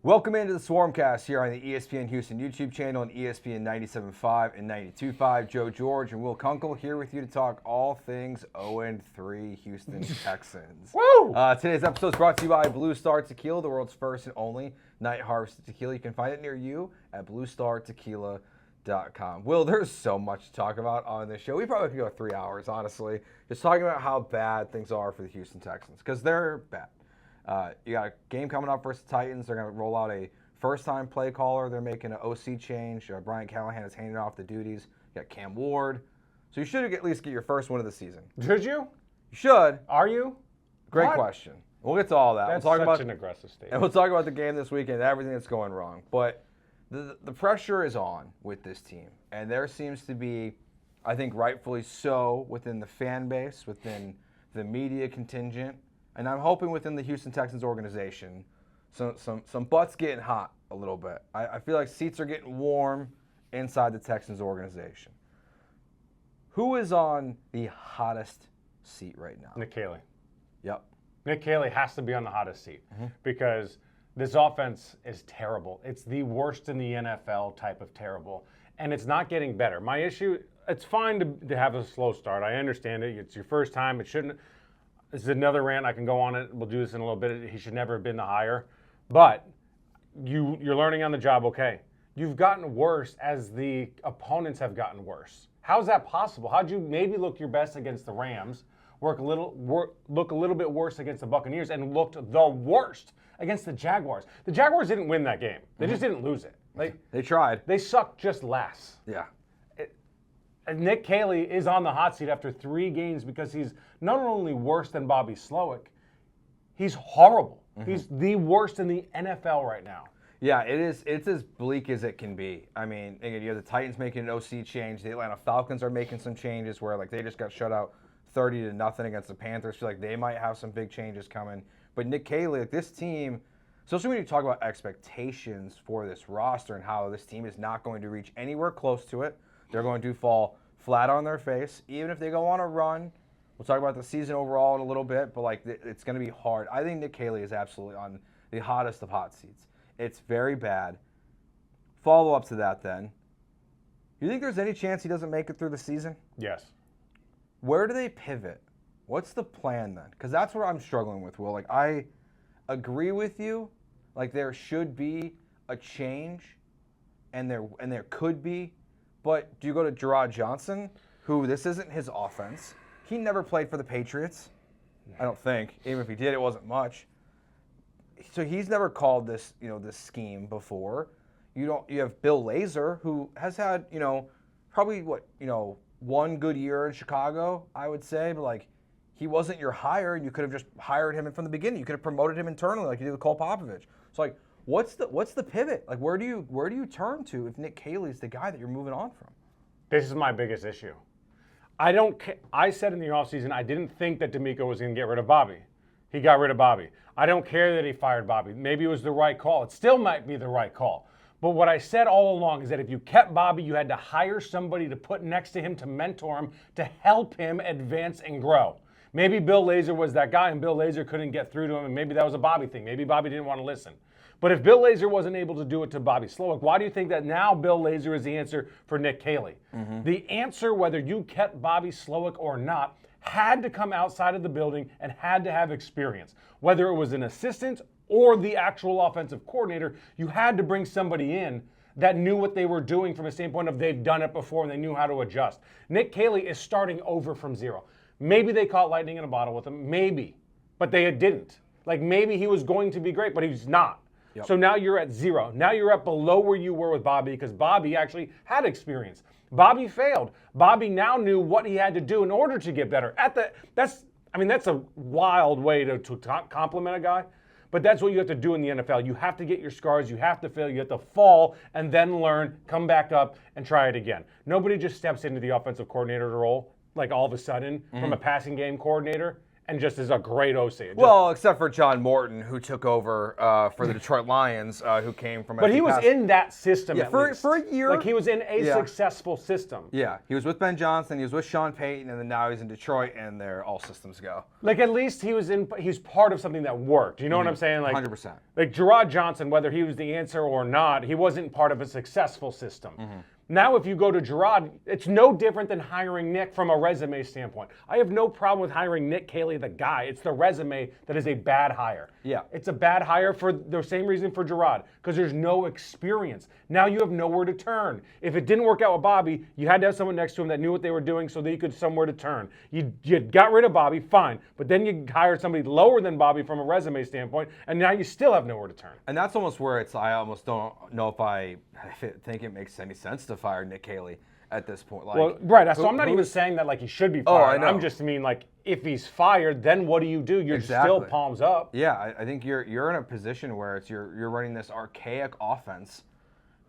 Welcome into the Swarmcast here on the ESPN Houston YouTube channel and ESPN 97.5 and 92.5. Joe George and Will Kunkel here with you to talk all things 0-3 Houston Texans. Woo! Today's episode is brought to you by Blue Star Tequila, the world's first and only night harvested tequila. You can find it near you at bluestartequila.com. Will, there's so much to talk about on this show. We probably could go 3 hours, honestly, just talking about how bad things are for the Houston Texans, because they're bad. You got a game coming up versus the Titans. They're going to roll out a first-time play caller. They're making an OC change. Brian Callahan is handing off the duties. You got Cam Ward. So you should at least get your first win of the season. Should you? You should. Are you? Great What? question. We'll get to all that. That's we'll talk such about an aggressive statement. And we'll talk about the game this weekend and everything that's going wrong. But the pressure is on with this team. And there seems to be, I think rightfully so, within the fan base, within the media contingent, and I'm hoping within the Houston Texans organization, some butts getting hot a little bit. I feel like seats are getting warm inside the Texans organization. Who is on the hottest seat right now? Nick Caserio. Yep. Nick Caserio has to be on the hottest seat because this offense is terrible. It's the worst in the NFL type of terrible, and it's not getting better. My issue, it's fine to have a slow start. I understand it. It's your first time. It shouldn't. This is another rant. I can go on it. We'll do this in a little bit. He should never have been the hire. But you're learning on the job, okay. You've gotten worse as the opponents have gotten worse. How's that possible? How'd you maybe look your best against the Rams, look a little bit worse against the Buccaneers, and looked the worst against the Jaguars? The Jaguars didn't win that game. They just didn't lose it. They tried. They sucked just less. Yeah. And Nick Caserio is on the hot seat after 3 games because he's not only worse than Bobby Slowick, he's horrible. He's the worst in the NFL right now. Yeah, it is. It's as bleak as it can be. I mean, again, you have the Titans making an OC change. The Atlanta Falcons are making some changes where they just got shut out 30-0 against the Panthers. Feel like they might have some big changes coming. But Nick Caserio, this team, especially when you talk about expectations for this roster and how this team is not going to reach anywhere close to it. They're going to fall flat on their face, even if they go on a run. We'll talk about the season overall in a little bit, but it's going to be hard. I think Nick Caserio is absolutely on the hottest of hot seats. It's very bad. Follow up to that then. You think there's any chance he doesn't make it through the season? Yes. Where do they pivot? What's the plan then? Because that's what I'm struggling with, Will. I agree with you. There should be a change, and there could be. But do you go to Gerard Johnson, who this isn't his offense? He never played for the Patriots, I don't think. Even if he did, it wasn't much. So he's never called this, this scheme before. You have Bill Lazor, who has had, probably one good year in Chicago, I would say, but he wasn't your hire, and you could have just hired him from the beginning. You could have promoted him internally like you did with Cole Popovich. So what's the pivot? Where do you turn to if Nick Caserio is the guy that you're moving on from? This is my biggest issue. I said in the offseason I didn't think that Demeco was going to get rid of Bobby. He got rid of Bobby. I don't care that he fired Bobby. Maybe it was the right call. It still might be the right call. But what I said all along is that if you kept Bobby, you had to hire somebody to put next to him to mentor him, to help him advance and grow. Maybe Bill Lazor was that guy and Bill Lazor couldn't get through to him, and maybe that was a Bobby thing. Maybe Bobby didn't want to listen. But if Bill Lazor wasn't able to do it to Bobby Slowick, why do you think that now Bill Lazor is the answer for Nick Caserio? The answer, whether you kept Bobby Slowick or not, had to come outside of the building and had to have experience. Whether it was an assistant or the actual offensive coordinator, you had to bring somebody in that knew what they were doing from a standpoint of they've done it before and they knew how to adjust. Nick Caserio is starting over from zero. Maybe they caught lightning in a bottle with him, maybe, but they didn't. Maybe he was going to be great, but he's not. Yep. So now you're at zero. Now you're at below where you were with Bobby because Bobby actually had experience. Bobby failed. Bobby now knew what he had to do in order to get better. That's a wild way to compliment a guy, but that's what you have to do in the NFL. You have to get your scars. You have to fail. You have to fall and then learn, come back up, and try it again. Nobody just steps into the offensive coordinator role all of a sudden from a passing game coordinator and just is a great OC. Well, except for John Morton, who took over for the Detroit Lions, who came from. But he was in that system for a year. Like he was in a successful system. Yeah, he was with Ben Johnson, he was with Sean Payton, and then now he's in Detroit, and they're all systems go. Like at least he's part of something that worked. You know what I'm saying? Like 100%. Like Gerard Johnson, whether he was the answer or not, he wasn't part of a successful system. Now, if you go to Gerard, it's no different than hiring Nick from a resume standpoint. I have no problem with hiring Nick Caserio, the guy. It's the resume that is a bad hire. Yeah. It's a bad hire for the same reason for Gerard, because there's no experience. Now you have nowhere to turn. If it didn't work out with Bobby, you had to have someone next to him that knew what they were doing so that you could somewhere to turn. You got rid of Bobby, fine. But then you hired somebody lower than Bobby from a resume standpoint, and now you still have nowhere to turn. And that's almost where I almost don't know if I think it makes any sense to fire Nick Caserio at this point. Like, well, right. So I'm not even saying that like he should be fired. I know. I'm just mean like if he's fired, then what do? You're still palms up. Yeah, I think you're in a position where you're running this archaic offense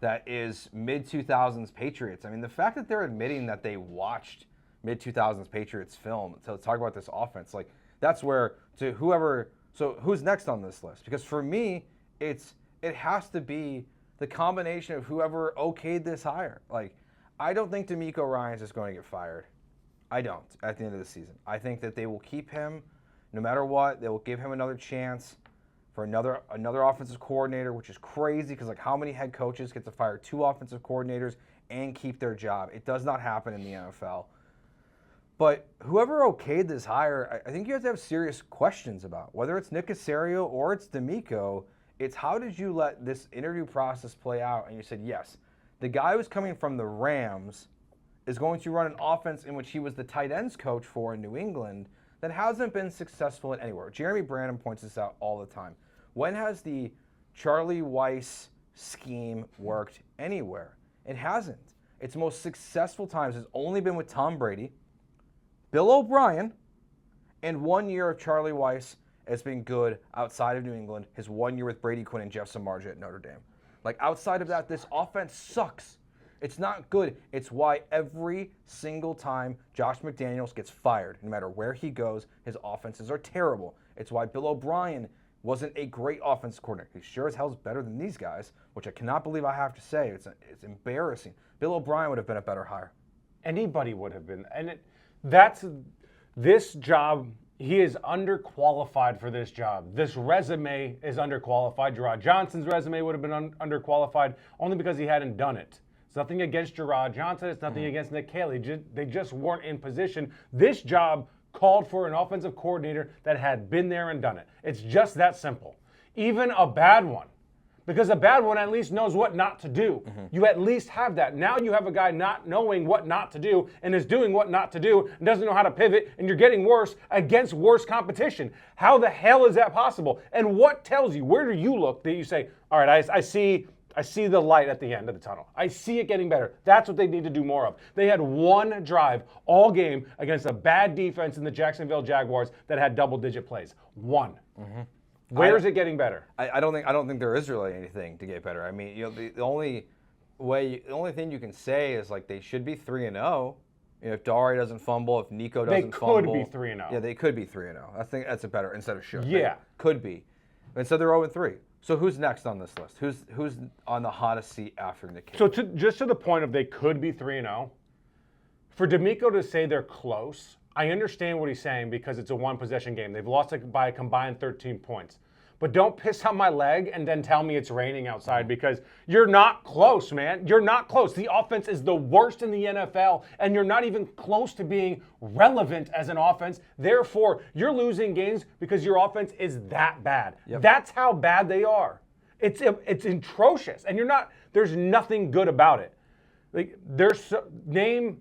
that is mid-2000s Patriots. I mean, the fact that they're admitting that they watched mid-2000s Patriots film to talk about this offense, like that's where so who's next on this list? Because for me, it has to be the combination of whoever okayed this hire. Like, I don't think Demeco Ryans is going to get fired. I don't at the end of the season. I think that they will keep him no matter what. They will give him another chance for another offensive coordinator, which is crazy because like how many head coaches get to fire 2 offensive coordinators and keep their job? It does not happen in the NFL. But whoever okayed this hire, I think you have to have serious questions about whether it's Nick Caserio or it's Demeco. It's how did you let this interview process play out? And you said, yes, the guy who's coming from the Rams is going to run an offense in which he was the tight ends coach for in New England that hasn't been successful in anywhere. Jeremy Branham points this out all the time. When has the Charlie Weiss scheme worked anywhere? It hasn't. Its most successful times has only been with Tom Brady, Bill O'Brien, and 1 year of Charlie Weiss has been good outside of New England, his 1 year with Brady Quinn and Jeff Samardzija at Notre Dame. Like, outside of that, this offense sucks. It's not good. It's why every single time Josh McDaniels gets fired, no matter where he goes, his offenses are terrible. It's why Bill O'Brien wasn't a great offensive coordinator. He sure as hell's better than these guys, which I cannot believe I have to say. It's embarrassing. Bill O'Brien would have been a better hire. Anybody would have been. And this job, he is underqualified for this job. This resume is underqualified. Gerard Johnson's resume would have been underqualified only because he hadn't done it. It's nothing against Gerard Johnson. It's nothing against Nick Caserio. They just weren't in position. This job called for an offensive coordinator that had been there and done it. It's just that simple. Even a bad one. Because a bad one at least knows what not to do. You at least have that. Now you have a guy not knowing what not to do and is doing what not to do and doesn't know how to pivot, and you're getting worse against worse competition. How the hell is that possible? And what tells you, where do you look that you say, all right, I see the light at the end of the tunnel. I see it getting better. That's what they need to do more of. They had one drive all game against a bad defense in the Jacksonville Jaguars that had double-digit plays. One. Where is it getting better? I don't think there is really anything to get better. I mean, the only thing you can say is like they should be 3-0. If Dari doesn't fumble, if Nico doesn't fumble, they could be 3-0. Yeah, they could be 3-0. I think that's a better instead of should. Yeah, could be. Instead they're 0-3. So who's next on this list? Who's on the hottest seat after Nick Caserio? So just to the point of they could be 3-0, for Demeco to say they're close, I understand what he's saying because it's a one-possession game. They've lost by a combined 13 points. But don't piss on my leg and then tell me it's raining outside because you're not close, man. You're not close. The offense is the worst in the NFL, and you're not even close to being relevant as an offense. Therefore, you're losing games because your offense is that bad. Yep. That's how bad they are. It's atrocious, and there's nothing good about it. Like name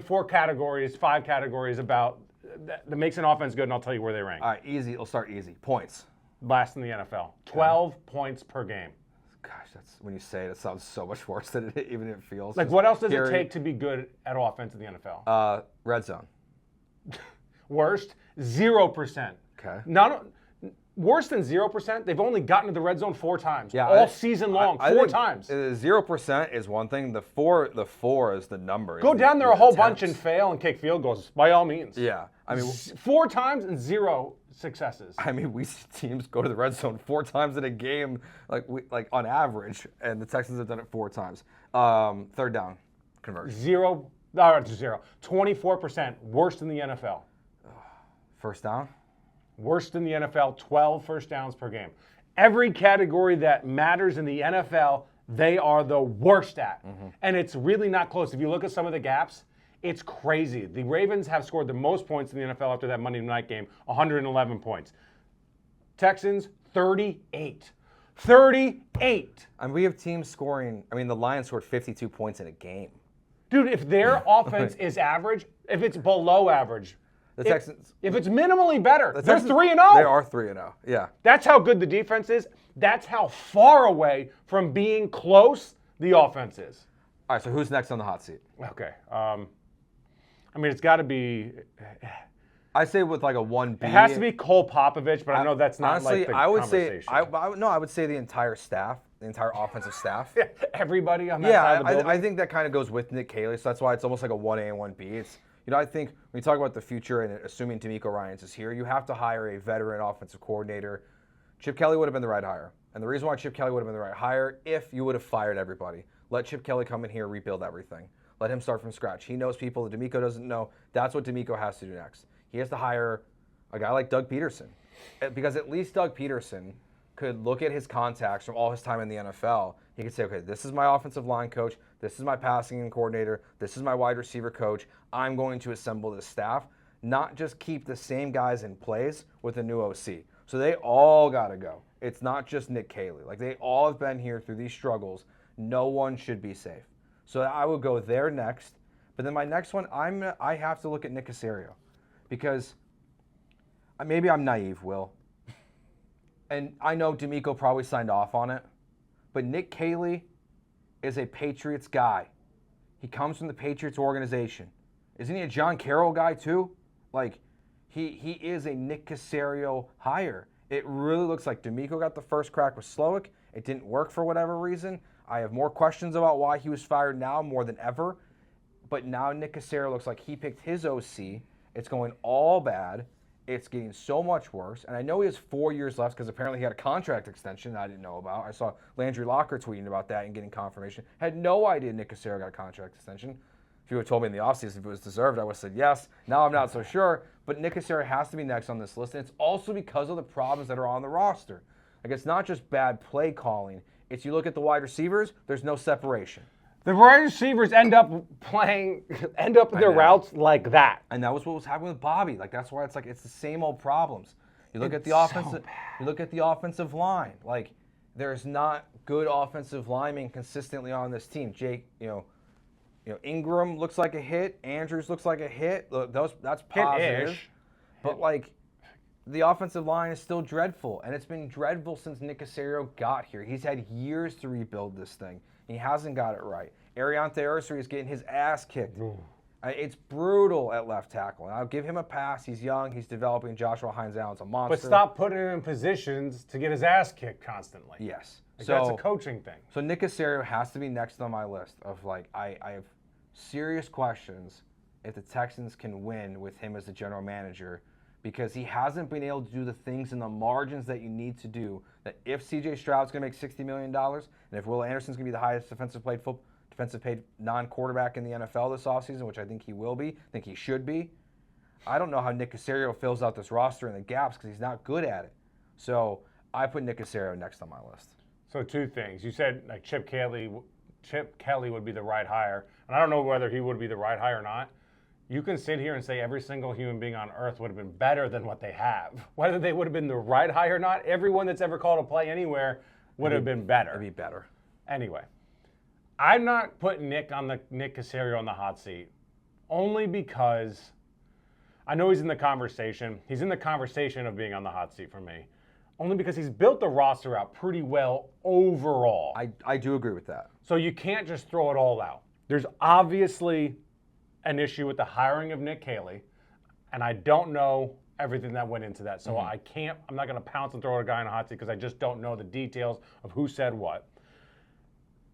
4 categories, 5 categories about that makes an offense good, and I'll tell you where they rank. All right, easy. We'll start easy. Points. Last in the NFL. 12 points per game. Gosh, that's when you say it sounds so much worse than it even it feels. Like, what else does it take to be good at offense in the NFL? Red zone. Worst, 0%. Okay. worse than 0%, they've only gotten to the red zone 4 times. Yeah, all season long, I 4 think times. 0% is one thing. The four is the number. Go down there a whole bunch and fail and kick field goals, by all means. Yeah. I mean, 4 times and 0 successes. I mean, we see teams go to the red zone 4 times in a game, like on average, and the Texans have done it 4 times. Third down conversion. 0. 24%, worst in the NFL. First down? Worst in the NFL, 12 first downs per game. Every category that matters in the NFL, they are the worst at. And it's really not close. If you look at some of the gaps, it's crazy. The Ravens have scored the most points in the NFL after that Monday night game, 111 points. Texans, 38. 38. I mean, we have teams scoring. I mean, the Lions scored 52 points in a game. Dude, if their offense is average, if it's below average, The Texans. if it's minimally better, they're Texans, 3-0. They are 3-0. Yeah. That's how good the defense is. That's how far away from being close the offense is. All right. So who's next on the hot seat? Okay. I mean, it's got to be. I say with like a 1B. It has to be Cole Popovich, but I know that's not honestly, like the I would conversation. say I would say the entire staff, the entire offensive staff. Everybody on that side of the building. I think that kind of goes with Nick Caserio, so that's why it's almost like a 1A and 1B. It's, I think when you talk about the future and assuming Demeco Ryans is here, you have to hire a veteran offensive coordinator. Chip Kelly would have been the right hire. And the reason why Chip Kelly would have been the right hire, if you would have fired everybody. Let Chip Kelly come in here, rebuild everything. Let him start from scratch. He knows people that Demeco doesn't know. That's what Demeco has to do next. He has to hire a guy like Doug Peterson. Because at least Doug Peterson could look at his contacts from all his time in the NFL. He could say, okay, this is my offensive line coach. This is my passing coordinator. This is my wide receiver coach. I'm going to assemble this staff, not just keep the same guys in place with a new OC. So they all got to go. It's not just Nick Caserio. Like, they all have been here through these struggles. No one should be safe. So I would go there next. But then my next one, I have to look at Nick Caserio. Because maybe I'm naive, Will. And I know Demeco probably signed off on it. But Nick Caserio is a Patriots guy. He comes from the Patriots organization. Isn't he a John Carroll guy too? Like, he is a Nick Caserio hire. It really looks like Demeco got the first crack with Slowick. It didn't work for whatever reason. I have more questions about why he was fired now more than ever. But now Nick Caserio looks like he picked his OC. It's going all bad. It's getting so much worse. And I know he has 4 years left because apparently he had a contract extension that I didn't know about. I saw Landry Locker tweeting about that and getting confirmation. Had no idea Nick Caserio got a contract extension. If you would have told me in the offseason if it was deserved, I would have said yes. Now I'm not so sure. But Nick Caserio has to be next on this list. And it's also because of the problems that are on the roster. Like, it's not just bad play calling. It's you look at the wide receivers, there's no separation. The wide receivers end up their routes like that. And that was what was happening with Bobby. Like, that's why it's like it's the same old problems. You look at the offensive you look at the offensive line. Like, there's not good offensive linemen consistently on this team. Jake, Ingram looks like a hit, Andrews looks like a hit. Look, that's positive. Hit-ish. But like, the offensive line is still dreadful, and it's been dreadful since Nick Caserio got here. He's had years to rebuild this thing. He hasn't got it right. Ariante Ursary is getting his ass kicked. It's brutal at left tackle. And I'll give him a pass. He's young. He's developing. Joshua Hines-Allen's a monster. But stop putting him in positions to get his ass kicked constantly. Yes. That's a coaching thing. So Nick Caserio has to be next on my list of, like, I have serious questions if the Texans can win with him as the general manager, because he hasn't been able to do the things in the margins that you need to do. That if CJ Stroud's going to make $60 million, and if Will Anderson's going to be the highest defensive paid non-quarterback in the NFL this offseason, which I think he will be, I think he should be, I don't know how Nick Caserio fills out this roster in the gaps because he's not good at it. So I put Nick Caserio next on my list. So 2 things. You said like Chip Kelly would be the right hire, and I don't know whether he would be the right hire or not. You can sit here and say every single human being on earth would have been better than what they have. Whether they would have been the right hire or not, everyone that's ever called a play anywhere would have been better. It'd be better. Anyway, I'm not putting Nick Caserio on the hot seat, only because I know he's in the conversation. He's in the conversation of being on the hot seat for me, only because he's built the roster out pretty well overall. I do agree with that. So you can't just throw it all out. There's obviously an issue with the hiring of Nick Caserio, and I don't know everything that went into that. So I'm not going to pounce and throw a guy in a hot seat because I just don't know the details of who said what.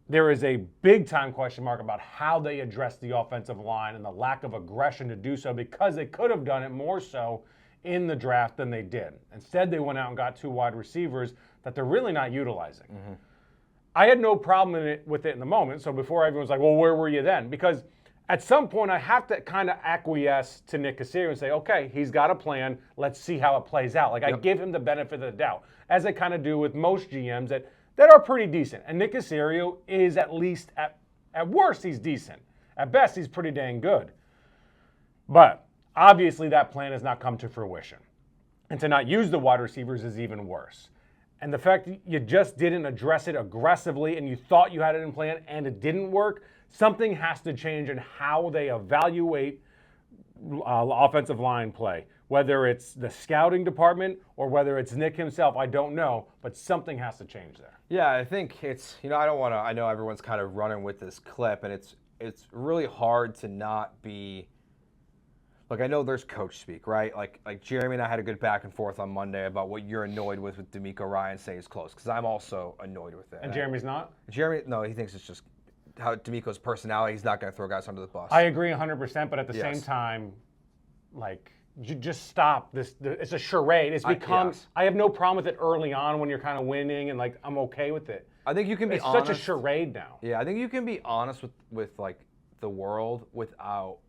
There is a big-time question mark about how they addressed the offensive line and the lack of aggression to do so, because they could have done it more so in the draft than they did. Instead, they went out and got 2 wide receivers that they're really not utilizing. I had no problem with it in the moment, so before everyone's like, well, where were you then? Because at some point, I have to kind of acquiesce to Nick Caserio and say, okay, he's got a plan. Let's see how it plays out. Like, I give him the benefit of the doubt, as I kind of do with most GMs that are pretty decent. And Nick Caserio is at least, at worst, he's decent. At best, he's pretty dang good. But obviously, that plan has not come to fruition. And to not use the wide receivers is even worse. And the fact that you just didn't address it aggressively and you thought you had it in plan and it didn't work, something has to change in how they evaluate offensive line play. Whether it's the scouting department or whether it's Nick himself, I don't know, but something has to change there. Yeah, I think it's, I don't want to, I know everyone's kind of running with this clip, and it's really hard to not be, look, I know there's coach speak, right? Like Jeremy and I had a good back and forth on Monday about what you're annoyed with Demeco Ryans saying is close, because I'm also annoyed with it. And Jeremy's not? Jeremy, no, he thinks it's just how Demeco's personality. He's not going to throw guys under the bus. I agree 100%, but at the same time, like, you just stop this. It's a charade. It's become. I have no problem with it early on when you're kind of winning, and like I'm okay with it. I think you can be it's honest. Such a charade now. Yeah, I think you can be honest with like the world without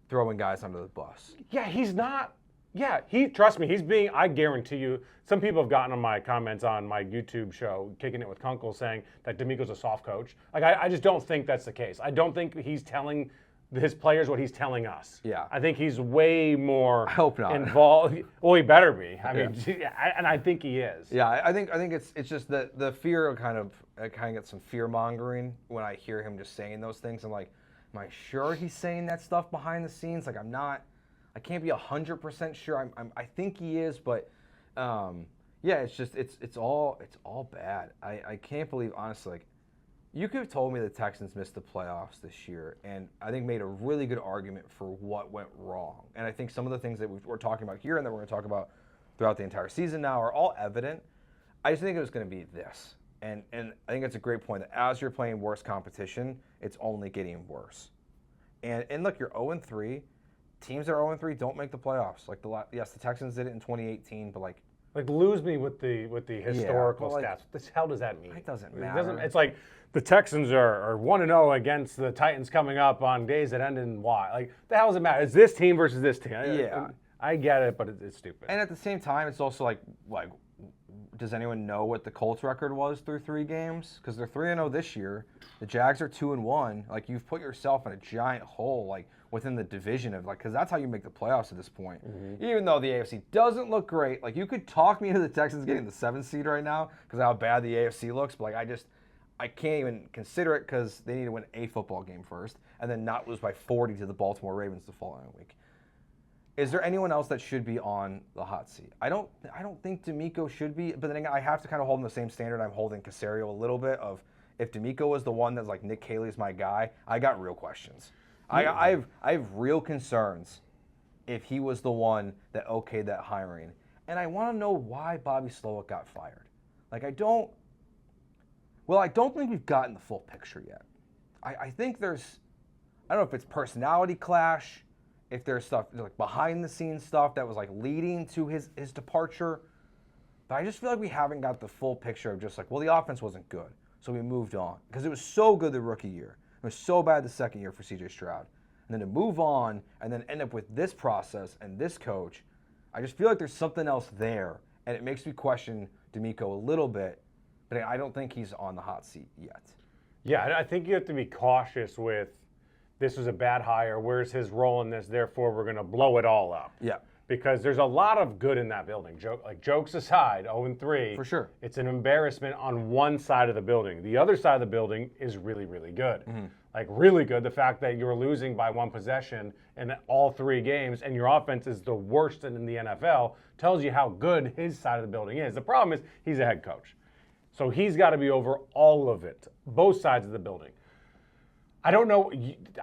throwing guys under the bus. Yeah, he's not. Yeah, trust me, he's being. I guarantee you, some people have gotten on my comments on my YouTube show, Kicking It with Kunkel, saying that Demeco's a soft coach. Like I just don't think that's the case. I don't think he's telling his players what he's telling us. Yeah. I think he's way more I hope not. Involved. Well, he better be. I mean, and I think he is. Yeah, I think it's just the fear of kind of get some fear mongering when I hear him just saying those things. I'm like, am I sure he's saying that stuff behind the scenes? Like I can't be 100% sure. I think he is, but yeah, it's just it's all bad. I can't believe, honestly, like, you could have told me the Texans missed the playoffs this year, and I think made a really good argument for what went wrong. And I think some of the things that we're talking about here and that we're going to talk about throughout the entire season now are all evident. I just think it was going to be this. And I think it's a great point that as you're playing worse competition, it's only getting worse. And look, you're 0-3. Teams that are 0-3 don't make the playoffs. Like the Texans did it in 2018, but like lose me with the historical like, stats. What the hell does that mean? It doesn't matter. It's like the Texans are 1-0 against the Titans coming up on days that end in Y. Like, the hell does it matter? It's this team versus this team. Yeah. I get it, but it's stupid. And at the same time, it's also like, does anyone know what the Colts record was through 3 games? Because they're 3-0 this year. The Jags are 2-1. Like, you've put yourself in a giant hole, like, within the division of, like, because that's how you make the playoffs at this point. Mm-hmm. Even though the AFC doesn't look great, like, you could talk me into the Texans getting the 7th seed right now because of how bad the AFC looks, but, like, I can't even consider it because they need to win a football game first and then not lose by 40 to the Baltimore Ravens the following week. Is there anyone else that should be on the hot seat? I don't think Demeco should be, but then I have to kind of hold him the same standard I'm holding Caserio a little bit of, if Demeco was the one that's like, Nick Caseley's my guy, I got real questions. Yeah. I have real concerns if he was the one that okayed that hiring. And I want to know why Bobby Slowick got fired. Like, I don't think we've gotten the full picture yet. I think there's, I don't know if it's personality clash, if there's stuff like behind the scenes stuff that was like leading to his departure. But I just feel like we haven't got the full picture of just like, well, the offense wasn't good, so we moved on. Because it was so good the rookie year. It was so bad the second year for CJ Stroud. And then to move on and then end up with this process and this coach, I just feel like there's something else there. And it makes me question Demeco a little bit, but I don't think he's on the hot seat yet. Yeah, I think you have to be cautious with, this was a bad hire, where's his role in this, therefore we're going to blow it all up. Yeah. Because there's a lot of good in that building. Jokes aside, 0-3. For sure. It's an embarrassment on one side of the building. The other side of the building is really, really good. Mm-hmm. Like, really good. The fact that you're losing by 1 possession in all 3 games and your offense is the worst in the NFL tells you how good his side of the building is. The problem is he's a head coach. So he's got to be over all of it, both sides of the building. I don't know.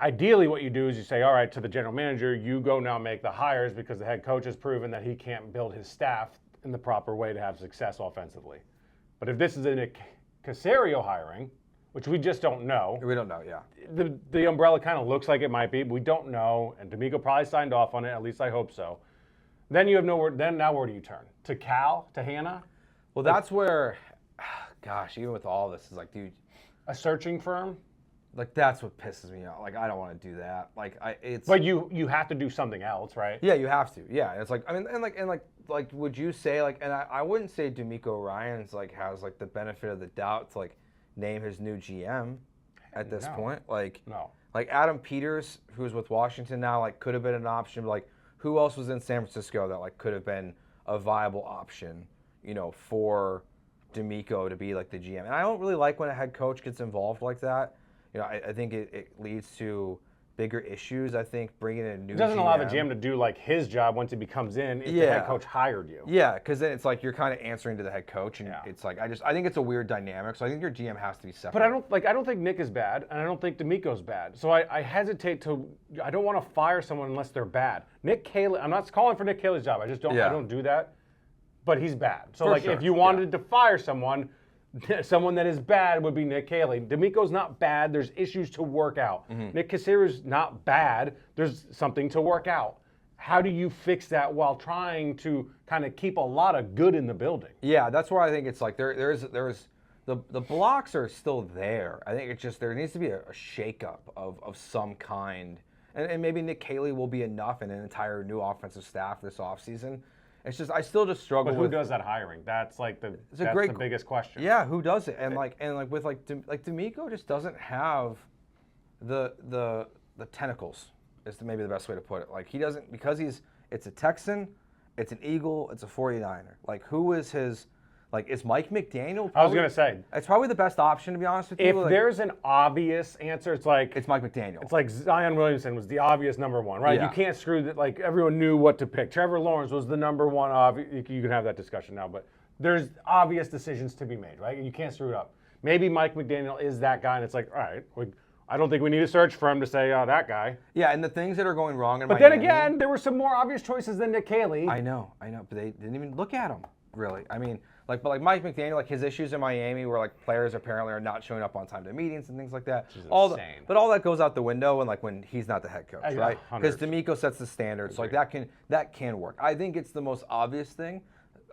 Ideally, what you do is you say, all right, to the general manager, you go now make the hires because the head coach has proven that he can't build his staff in the proper way to have success offensively. But if this is a Nick Caserio hiring, which we just don't know. We don't know, yeah. The umbrella kind of looks like it might be, but we don't know. And Demeco probably signed off on it. At least I hope so. Then you have nowhere. Then now where do you turn? To Cal? To Hannah? Well, that's where, gosh, even with all this, is like, dude. A searching firm? Like, that's what pisses me off. Like, I don't want to do that. Like, it's. But you have to do something else, right? Yeah, you have to. Yeah, it's like, I mean, like, would you say, like, and I wouldn't say Demeco Ryans, like, has, like, the benefit of the doubt to, like, name his new GM at this point. Like, no. Like, Adam Peters, who's with Washington now, like, could have been an option. But, like, who else was in San Francisco that, like, could have been a viable option, you know, for Demeco to be, like, the GM? And I don't really like when a head coach gets involved like that. You know, I think it leads to bigger issues. I think bringing in a new GM. It doesn't allow the GM to do, like, his job once he becomes in if the head coach hired you. Yeah, because then it's like you're kind of answering to the head coach, and it's like I think it's a weird dynamic. So I think your GM has to be separate. But I don't think Nick is bad, and I don't think Demeco's bad. So I hesitate to. I don't want to fire someone unless they're bad. Nick Cayley. I'm not calling for Nick Cayley's job. I just don't. I don't do that. But he's bad. So if you wanted to fire someone that is bad would be Nick Cayley. Demeco's not bad. There's issues to work out. Nick Caserio's not bad. There's something to work out. How do you fix that while trying to kind of keep a lot of good in the building? Yeah, that's where I think it's like there's the blocks are still there. I think it's just there needs to be a shakeup of some kind. And maybe Nick Cayley will be enough in an entire new offensive staff this offseason. It's just I still just struggle with. But who does that hiring? That's like the biggest question. Yeah, who does it? And with Demeco just doesn't have the tentacles. Is maybe the best way to put it. Like he doesn't because it's a Texan, it's an Eagle, it's a 49er. Like who is his? Like is Mike McDaniel? I was gonna say it's probably the best option to be honest with you. If there's an obvious answer, it's Mike McDaniel. It's like Zion Williamson was the obvious number one, right? Yeah. You can't screw that. Like everyone knew what to pick. Trevor Lawrence was the number one. You can have that discussion now, but there's obvious decisions to be made, right? You can't screw it up. Maybe Mike McDaniel is that guy, and it's like, all right, I don't think we need to search for him to say, oh, that guy. Yeah, and the things that are going wrong in Miami. But then again, there were some more obvious choices than Nick Cayley. I know, but they didn't even look at him, really. I mean, but Mike McDaniel, like his issues in Miami where like players apparently are not showing up on time to meetings and things like that. Which is insane. But all that goes out the window when he's not the head coach, right? Because Demeco sets the standards. So like that can work. I think it's the most obvious thing.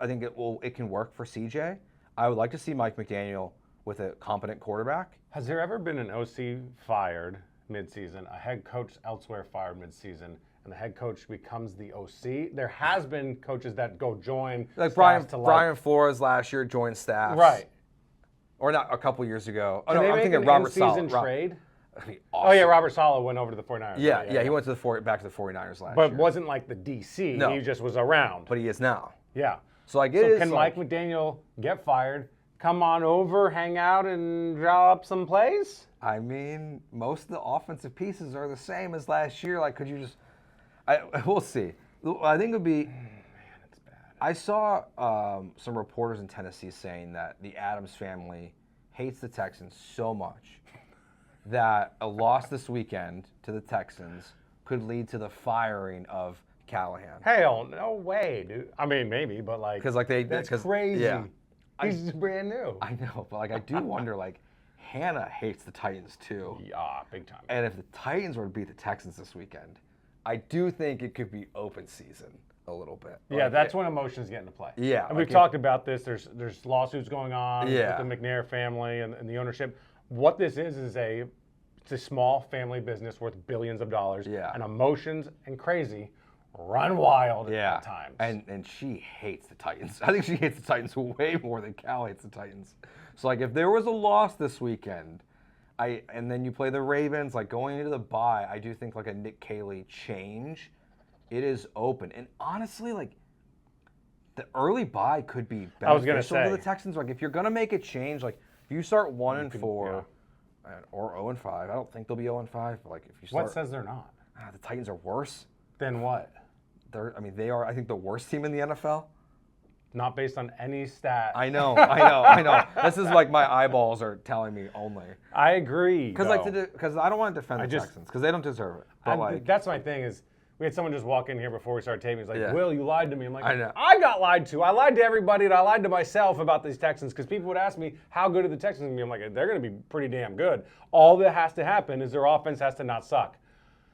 I think it can work for CJ. I would like to see Mike McDaniel with a competent quarterback. Has there ever been an OC fired midseason, a head coach elsewhere fired midseason, and the head coach becomes the OC? There has been coaches that go join. Like Brian Flores last year joined staff. Right. Or not a couple years ago. I'm thinking Robert Saleh. Trade? Awesome. Oh, yeah, Robert Saleh went over to the 49ers. Yeah, he went to back to the 49ers last year. But wasn't like the DC. No. He just was around. But he is now. Yeah. So can Mike McDaniel get fired, come on over, hang out, and draw up some plays? I mean, most of the offensive pieces are the same as last year. Like, could you just... we'll see. I think it would be... Man, it's bad. I saw some reporters in Tennessee saying that the Adams family hates the Texans so much that a loss this weekend to the Texans could lead to the firing of Callahan. Hell, no way, dude. I mean, maybe, but like... Because that's crazy. Yeah. He's just brand new. I know, but like I do wonder, like, Hannah hates the Titans too. Yeah, big time. And if the Titans were to beat the Texans this weekend, I do think it could be open season a little bit. Yeah, that's when emotions get into play. Yeah. And we've talked about this. There's lawsuits going on with the McNair family and the ownership. What this is it's a small family business worth billions of dollars. Yeah. And emotions and crazy run wild at times. And she hates the Titans. I think she hates the Titans way more than Cal hates the Titans. So like if there was a loss this weekend, and then you play the Ravens, like going into the bye, I do think like a Nick Cayley change, it is open. And honestly, like the early bye could be beneficial to the Texans. Like if you're gonna make a change, like if you start 1-4 or 0-5, I don't think they'll be 0-5. But like if you start, what says they're not? The Titans are worse. Then what? They are, I think, the worst team in the NFL. not based on any stat. I know. This is like my eyeballs are telling me only. I agree. Because I don't want to defend the Texans because they don't deserve it. But that's my thing is we had someone just walk in here before we started taping. He's like, Will, you lied to me. I'm like, I know. I got lied to. I lied to everybody and I lied to myself about these Texans because people would ask me how good are the Texans going to be. I'm like, they're going to be pretty damn good. All that has to happen is their offense has to not suck.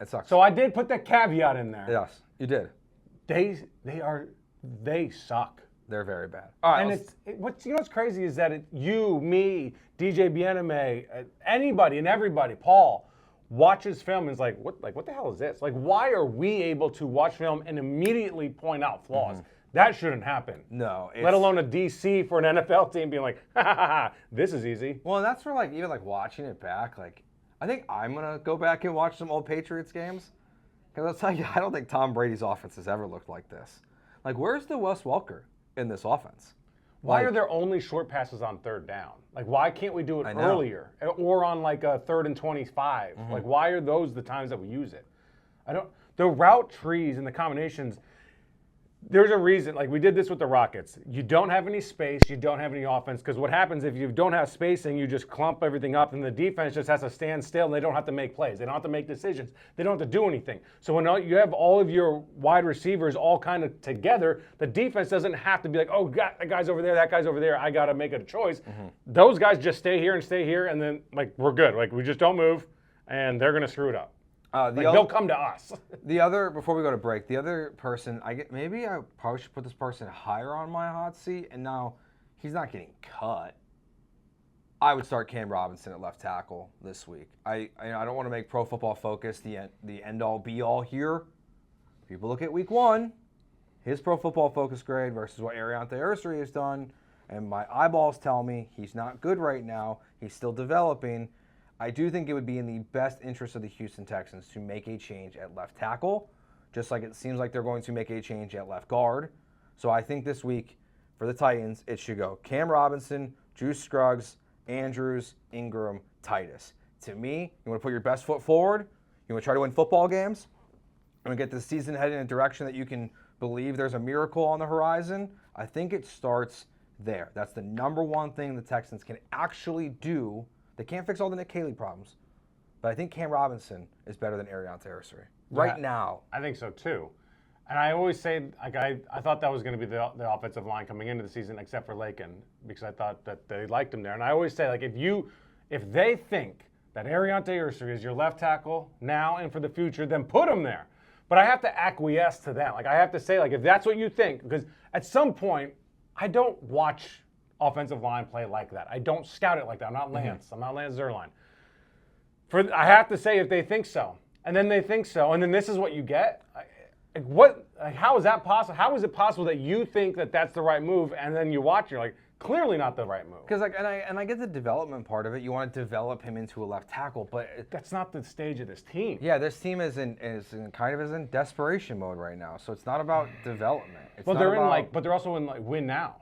It sucks. So I did put that caveat in there. Yes, you did. They suck. They're very bad. All right. And what's crazy is that you, me, DJ Bieneme, anybody and everybody, Paul, watches film and is like, what the hell is this? Like, why are we able to watch film and immediately point out flaws? Mm-hmm. That shouldn't happen. No. Let alone a DC for an NFL team being like, ha ha ha, this is easy. Well, and that's for even watching it back. Like, I think I'm gonna go back and watch some old Patriots games because I'll tell you, I don't think Tom Brady's offense has ever looked like this. Like, where's the Wes Welker in this offense? Why are there only short passes on third down? Like, why can't we do it earlier or on a 3rd and 25? Mm-hmm. Like, why are those the times that we use it? The route trees and the combinations. There's a reason. Like, we did this with the Rockets. You don't have any space. You don't have any offense. Because what happens if you don't have spacing, you just clump everything up, and the defense just has to stand still, and they don't have to make plays. They don't have to make decisions. They don't have to do anything. So when you have all of your wide receivers all kind of together, the defense doesn't have to be like, oh, God, that guy's over there, that guy's over there. I got to make a choice. Mm-hmm. Those guys just stay here, and then, we're good. Like, we just don't move, and they're going to screw it up. They'll come to us. Before we go to break, the other person, maybe I probably should put this person higher on my hot seat, and now he's not getting cut. I would start Cam Robinson at left tackle this week. I don't want to make Pro Football Focus the end-all, be-all here. People look at week 1, his Pro Football Focus grade versus what Ariante Ursary has done, and my eyeballs tell me he's not good right now. He's still developing. I do think it would be in the best interest of the Houston Texans to make a change at left tackle, just like it seems like they're going to make a change at left guard. So I think this week for the Titans, it should go Cam Robinson, Juice Scruggs, Andrews, Ingram, Titus. To me, you want to put your best foot forward. You want to try to win football games. You want to get the season headed in a direction that you can believe there's a miracle on the horizon. I think it starts there. That's the number one thing the Texans can actually do. They can't fix all the Nick Caserio problems, but I think Cam Robinson is better than Ariante Ursary right now. I think so too. And I always say, I thought that was going to be the offensive line coming into the season, except for Lakin, because I thought that they liked him there. And I always say, if they think that Ariante Ursary is your left tackle now and for the future, then put him there. But I have to acquiesce to that. I have to say, if that's what you think, because at some point, I don't watch offensive line play like that. I don't scout it like that. I'm not Lance. Mm-hmm. I'm not Lance Zierlein. I have to say if they think so, and then they think so, and then this is what you get. How is that possible? How is it possible that you think that that's the right move, and then you watch, you're like, clearly not the right move? Because I get the development part of it. You want to develop him into a left tackle, but that's not the stage of this team. Yeah, this team is in desperation mode right now. So it's not about development. But they're also in win now.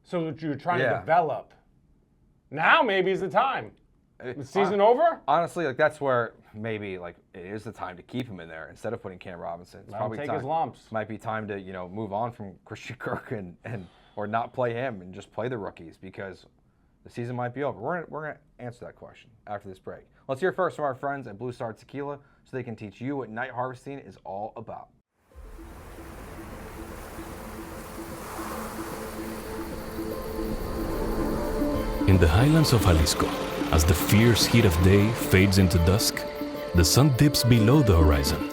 So you're trying to develop. Now maybe is the time. The season over? Honestly, that's where maybe it is the time to keep him in there instead of putting Cam Robinson. It's probably take his lumps. Might be time to move on from Christian Kirk and or not play him and just play the rookies because the season might be over. We're gonna answer that question after this break. Let's hear first from our friends at Blue Star Tequila so they can teach you what night harvesting is all about. In the highlands of Jalisco, as the fierce heat of day fades into dusk, the sun dips below the horizon,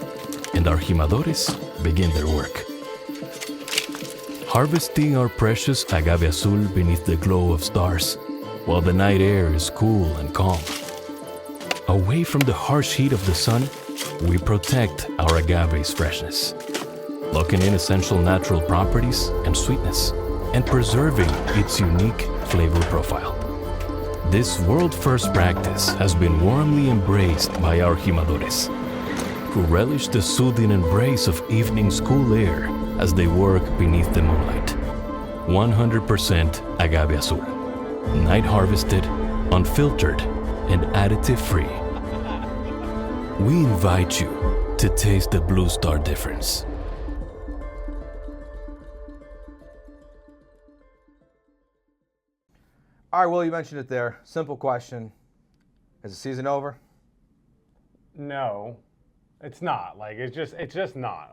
and our jimadores begin their work. Harvesting our precious agave azul beneath the glow of stars, while the night air is cool and calm. Away from the harsh heat of the sun, we protect our agave's freshness, locking in essential natural properties and sweetness, and preserving its unique flavor profile. This world-first practice has been warmly embraced by our jimadores, who relish the soothing embrace of evening's cool air as they work beneath the moonlight. 100% agave azul, night harvested, unfiltered, and additive-free. We invite you to taste the Blue Star difference. All right, Will, you mentioned it there. Simple question. Is the season over? No, it's not. Like, it's just not.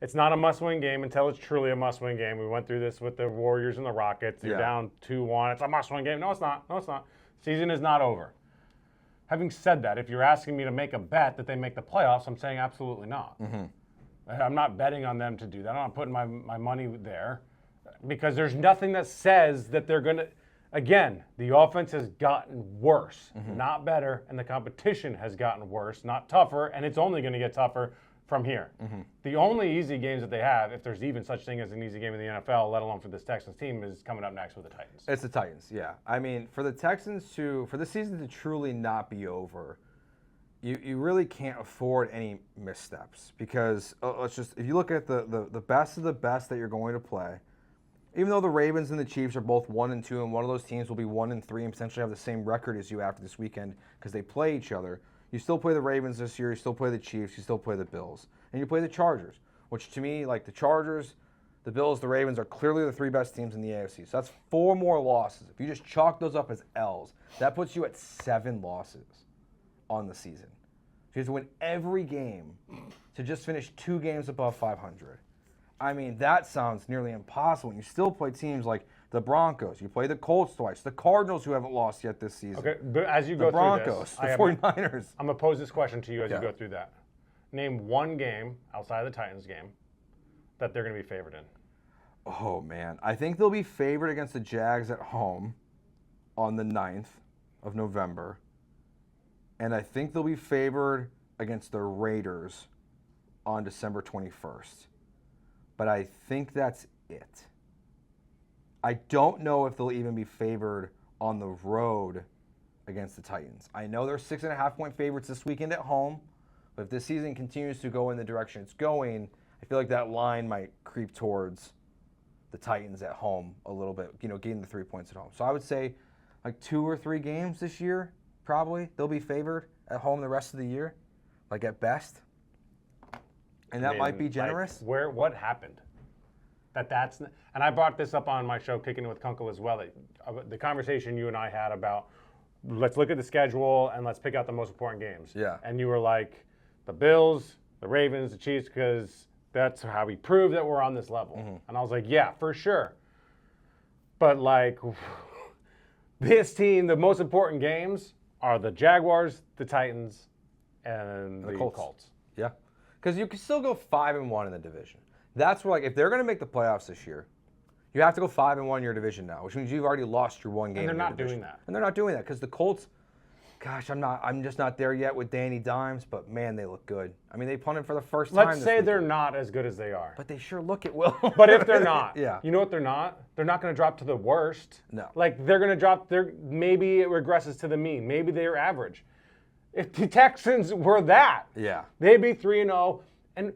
It's not a must-win game until it's truly a must-win game. We went through this with the Warriors and the Rockets. You're down 2-1. It's a must-win game. No, it's not. No, it's not. Season is not over. Having said that, if you're asking me to make a bet that they make the playoffs, I'm saying absolutely not. I'm not betting on them to do that. I'm not putting my money there because there's nothing that says that they're going to. Again, the offense has gotten worse, not better, and the competition has gotten worse, not tougher, and it's only going to get tougher from here. The only easy games that they have, if there's even such thing as an easy game in the NFL, let alone for this Texans team, is coming up next with the Titans. It's the Titans, yeah. I mean, for the Texans for the season to truly not be over, you really can't afford any missteps because if you look at the best of the best that you're going to play, even though the Ravens and the Chiefs are both 1-2, and one of those teams will be 1-3 and potentially have the same record as you after this weekend because they play each other, you still play the Ravens this year, you still play the Chiefs, you still play the Bills, and you play the Chargers, which to me, like the Chargers, the Bills, the Ravens are clearly the 3 best teams in the AFC. So that's 4 more losses. If you just chalk those up as L's, that puts you at 7 losses on the season. So you have to win every game to just finish 2 games above 500. I mean, that sounds nearly impossible. You still play teams like the Broncos. You play the Colts twice. The Cardinals, who haven't lost yet this season. Okay, but as you go the through Broncos, this, the 49ers. I'm going to pose this question to you as you go through that. Name one game outside of the Titans game that they're going to be favored in. Oh, man. I think they'll be favored against the Jags at home on the 9th of November. And I think they'll be favored against the Raiders on December 21st. But I think that's it. I don't know if they'll even be favored on the road against the Titans. I know they're 6.5-point favorites this weekend at home, but if this season continues to go in the direction it's going, I feel like that line might creep towards the Titans at home a little bit, getting the 3 points at home. So I would say like 2 or 3 games this year, probably, they'll be favored at home the rest of the year, like at best. And that might be generous. Like what happened? And I brought this up on my show, Kicking It with Kunkel as well. The conversation you and I had about let's look at the schedule and let's pick out the most important games. Yeah. And you were like, the Bills, the Ravens, the Chiefs, because that's how we prove that we're on this level. And I was like, yeah, for sure. But like, this team, the most important games are the Jaguars, the Titans, and the Colts. Yeah. Because you can still go 5-1 in the division. That's where, like, if they're going to make the playoffs this year, you have to go 5-1 in your division now, which means you've already lost your one game. And they're not doing that. And they're not doing that because the Colts, gosh, I'm just not there yet with Danny Dimes, but man, they look good. I mean, they punted for the first time. Let's say they're not as good as they are. But they sure look it, Will. But if they're not, yeah. You know what they're not? They're not going to drop to the worst. No. Like, they're going to drop, maybe it regresses to the mean. Maybe they're average. If the Texans were that, they'd be 3-0. And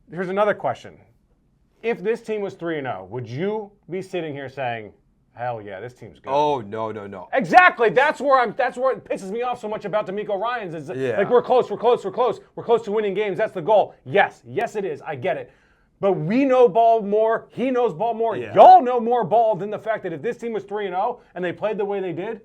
here's another question. If this team was 3-0, would you be sitting here saying, hell yeah, this team's good? Oh, no. Exactly. That's where it pisses me off so much about Demeco Ryans. Is like, we're close to winning games. That's the goal. Yes, it is. I get it. But we know ball more. He knows ball more. Yeah. Y'all know more ball than the fact that if this team was 3-0 and they played the way they did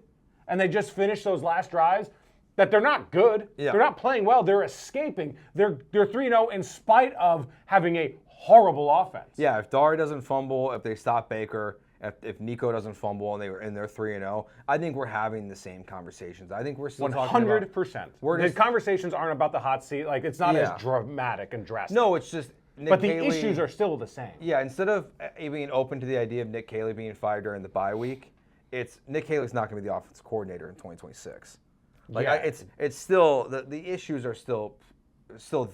and they just finished those last drives, that they're not good. Yeah. They're not playing well. They're escaping. They're 3-0 in spite of having a horrible offense. Yeah, if Dari doesn't fumble, if they stop Baker, if Nico doesn't fumble and they're 3-0, I think we're having the same conversations. I think we're still 100%. The conversations aren't about the hot seat. Like, it's not as dramatic and drastic. No, it's just But the issues are still the same. Yeah, instead of being open to the idea of Nick Caserio being fired during the bye week, it's Nick Casery's not going to be the offensive coordinator in 2026. Like, it's still the issues are still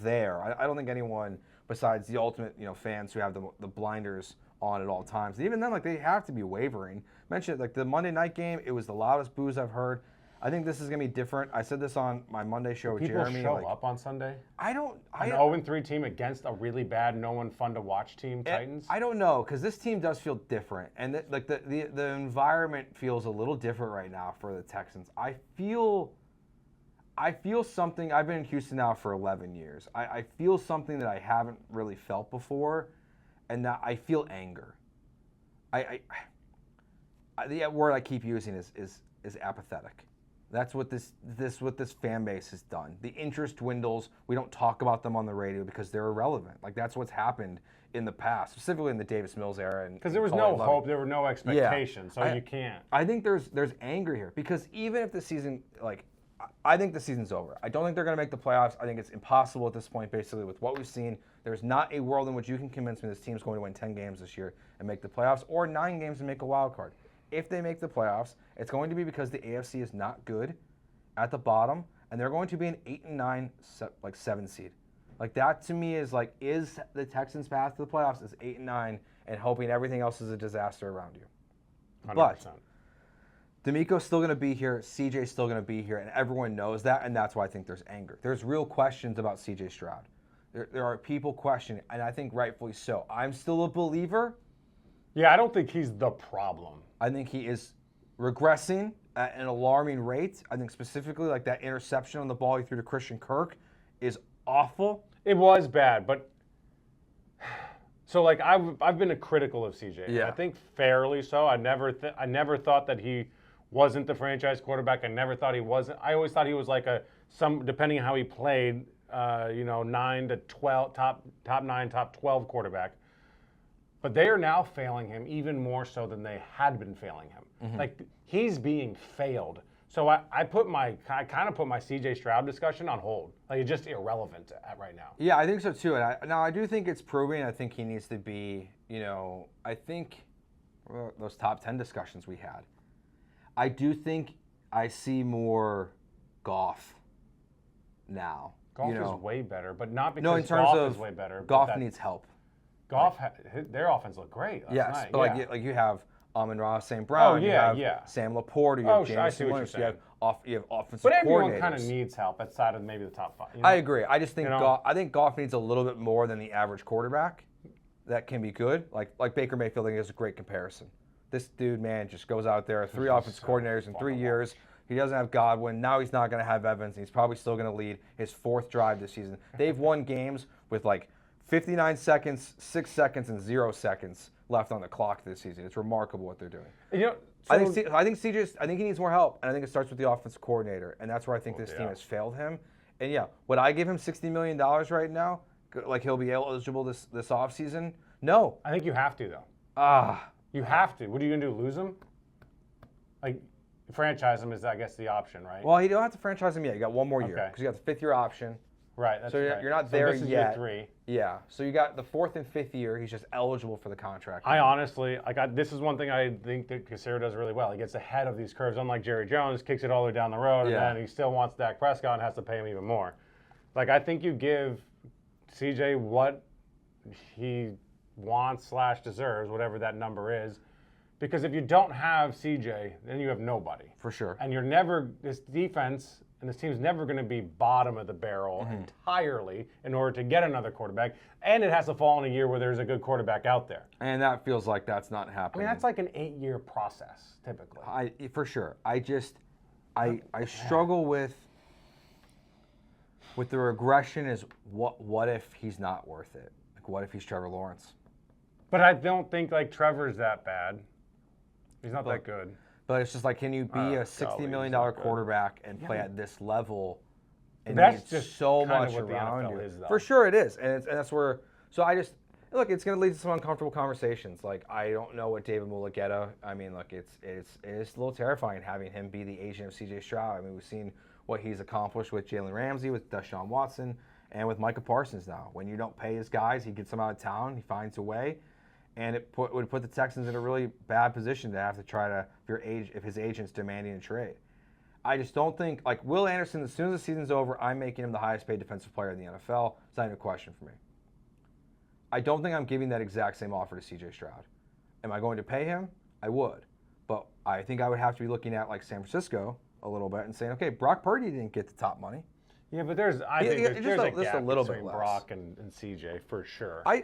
there. I don't think anyone besides the ultimate fans who have the blinders on at all times. And even then, like, they have to be wavering. Mentioned like the Monday night game, it was the loudest boos I've heard. I think this is gonna be different. I said this on my Monday show with Jeremy. People show up on Sunday? An 0-3 team against a really bad, no one fun to watch team, Titans? I don't know, because this team does feel different, and the environment feels a little different right now for the Texans. I feel something. I've been in Houston now for 11 years. I feel something that I haven't really felt before, and that I feel anger. the word I keep using is apathetic. That's what this fan base has done. The interest dwindles. We don't talk about them on the radio because they're irrelevant. Like that's what's happened in the past, specifically in the Davis Mills era. Because there was no hope, there were no expectations, so you can't. I think there's anger here because even if the season, like, I think the season's over. I don't think they're going to make the playoffs. I think it's impossible at this point, basically, with what we've seen. There's not a world in which you can convince me this team's going to win 10 games this year and make the playoffs, or 9 games and make a wild card. If they make the playoffs, it's going to be because the AFC is not good at the bottom, and they're going to be an 8 and 9, like 7 seed. Like that to me is like, is the Texans' path to the playoffs is 8 and 9, and hoping everything else is a disaster around you. 100%. But Demeco's still going to be here, CJ's still going to be here, and everyone knows that, and that's why I think there's anger. There's real questions about CJ Stroud. There are people questioning, and I think rightfully so. I'm still a believer. Yeah, I don't think he's the problem. I think he is regressing at an alarming rate. I think specifically like that interception on the ball he threw to Christian Kirk is awful. It was bad, but so like I've been critical of CJ. Yeah. I think fairly so. I never thought that he wasn't the franchise quarterback. I never thought he wasn't. I always thought he was like depending on how he played, 9 to 12 top 9, top 12 quarterback. But they are now failing him even more so than they had been failing him. Mm-hmm. Like he's being failed. So I kind of put my CJ Stroud discussion on hold. Like it's just irrelevant right now. Yeah, I think so too. And I do think it's proving. I think he needs to be. I think those top 10 discussions we had. I do think I see more Goff now. Goff is way better, but not because no, in terms Goff of is way better. Goff needs help. Goff, their offense looked great last yes, night. but yeah. like you have Amon-Ra St. Brown, you have Sam Laporte, you have Jameson Williams, you have offensive But everyone coordinators. kind of needs help outside of maybe the top 5. I agree. I just think I think Goff needs a little bit more than the average quarterback that can be good. Like Baker Mayfield, I think is a great comparison. This dude, man, just goes out there, 3 offensive coordinators in 3 years. He doesn't have Godwin. Now he's not going to have Evans. He's probably still going to lead his 4th drive this season. They've won games with like 59 seconds, 6 seconds, and 0 seconds left on the clock this season. It's remarkable what they're doing. I think CJ. I think he needs more help, and I think it starts with the offensive coordinator, and that's where I think this team has failed him. And yeah, would I give him $60 million right now? Like he'll be eligible this offseason? No. I think you have to though. You have to. What are you gonna do? Lose him? Like franchise him is, I guess, the option, right? Well, you don't have to franchise him yet. You got 1 more year because you got the 5th year option. Right. That's right. You're not there this is yet. Year 3. Yeah. So you got the 4th and 5th year. He's just eligible for the contract. I honestly, this is one thing I think that Caserio does really well. He gets ahead of these curves. Unlike Jerry Jones, kicks it all the way down the road, and then he still wants Dak Prescott and has to pay him even more. Like I think you give CJ what he wants / deserves, whatever that number is. Because if you don't have CJ, then you have nobody. For sure. And this defense and this team's never going to be bottom of the barrel entirely in order to get another quarterback. And it has to fall in a year where there's a good quarterback out there. And that feels like that's not happening. I mean, that's like an 8-year process, typically. For sure. I struggle with the regression is what if he's not worth it? Like, what if he's Trevor Lawrence? But I don't think, like, Trevor's that bad. He's not that good. But it's just like, can you be a $60 million quarterback and play at this level? And that's just so kind much of what the around NFL you. is, though. For sure it is. And that's where, so I just, look, it's going to lead to some uncomfortable conversations. Like, I don't know what David Mulugeta, I mean, look, it's a little terrifying having him be the agent of CJ Stroud. I mean, we've seen what he's accomplished with Jalen Ramsey, with Deshaun Watson, and with Micah Parsons now. When you don't pay his guys, he gets them out of town, he finds a way. And it would put the Texans in a really bad position to have to try to, if his agent's demanding a trade. I just don't think, like Will Anderson, as soon as the season's over, I'm making him the highest paid defensive player in the NFL. It's not even a question for me. I don't think I'm giving that exact same offer to CJ Stroud. Am I going to pay him? I would. But I think I would have to be looking at like San Francisco a little bit and saying, okay, Brock Purdy didn't get the top money. Yeah, but there's a gap little between bit Brock and CJ for sure. I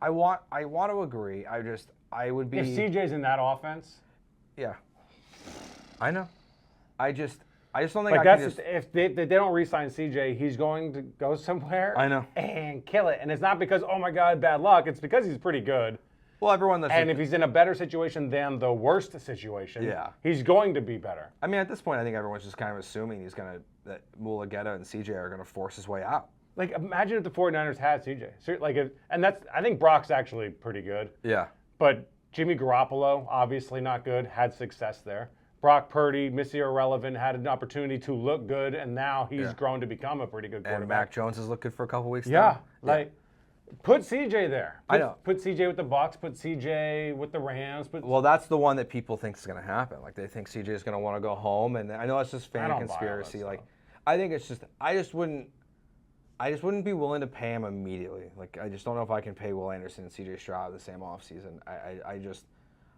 want to agree. I would be. If CJ's in that offense, yeah, I know. I just don't think like I that's can just. If they don't re-sign CJ, he's going to go somewhere. I know. And kill it. And it's not because, oh my God, bad luck. It's because he's pretty good. Well, everyone that's And if he's in a better situation than the worst situation, he's going to be better. I mean, at this point, I think everyone's just kind of assuming that Mulugeta and CJ are going to force his way out. Like, imagine if the 49ers had CJ. So, like, I think Brock's actually pretty good. Yeah. But Jimmy Garoppolo, obviously not good, had success there. Brock Purdy, Missy Irrelevant, had an opportunity to look good, and now he's grown to become a pretty good quarterback. And Mac Jones has looked good for a couple weeks now. Yeah. Like, put CJ there. I know. Put CJ with the Bucs, put CJ with the Rams. Well, that's the one that people think is going to happen. Like, they think CJ is going to want to go home, and I know it's just fan conspiracy. Like, I think it's just, I just wouldn't be willing to pay him immediately. Like, I just don't know if I can pay Will Anderson and CJ Stroud the same offseason.